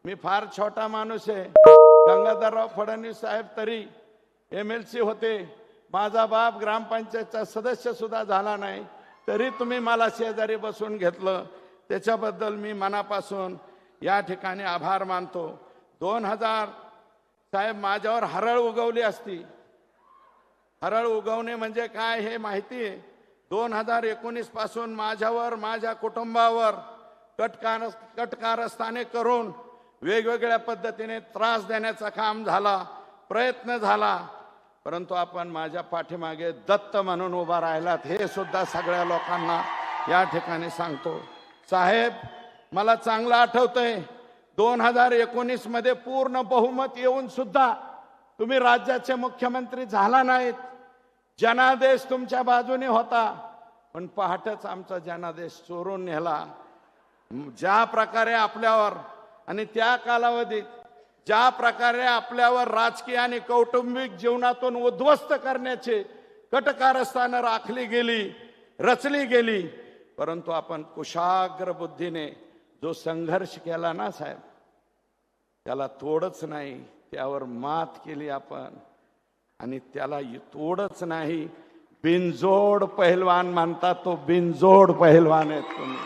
मी फार छोटा माणूस आहे. गंगाधरराव फडणवीस साहेब तरी MLC होते. माझा बाप ग्रामपंचायतचा सदस्य सुद्धा झाला नाही, तरी तुम्ही मला शेजारी बसून घेतलं. त्याच्याबद्दल मी मनापासून या ठिकाणी आभार मानतो. 2000 साहेब माझ्यावर हरळ उगवली असती. हरळ उगवणे म्हणजे काय हे माहिती आहे. 2019 पासून माझ्यावर, माझ्या कुटुंबावर कटकारस्थाने करून वेगवेगळ्या पद्धतीने त्रास देण्याचा काम झाला, प्रयत्न झाला. परंतु आपण माझ्या पाठीमागे दत्त म्हणून उभा राहिलात हे सुद्धा सगळ्या लोकांना या ठिकाणी सांगतो. साहेब, मला चांगलं आठवतंय 2019 मध्ये पूर्ण बहुमत येऊन सुद्धा तुम्ही राज्याचे मुख्यमंत्री झाला नाहीत. जनादेश तुमच्या बाजूने होता, पण पहाटच आमचा जनादेश चोरून नेला. ज्या प्रकारे आपल्यावर आणि त्या कालावधीत ज्या प्रकारे आपल्यावर राजकीय आणि कौटुंबिक जीवनातून उद्ध्वस्त करण्याचे कटकारस्थानं राखली गेली, रचली गेली, परंतु आपण कुशाग्र बुद्धीने जो संघर्ष केला ना साहेब, त्याला तोडच नाही, त्यावर मात केली आपण. आणि त्याला तोडच नाही, बिनजोड पहिलवान म्हणतात, तो बिनजोड पहिलवान आहे तुम्ही.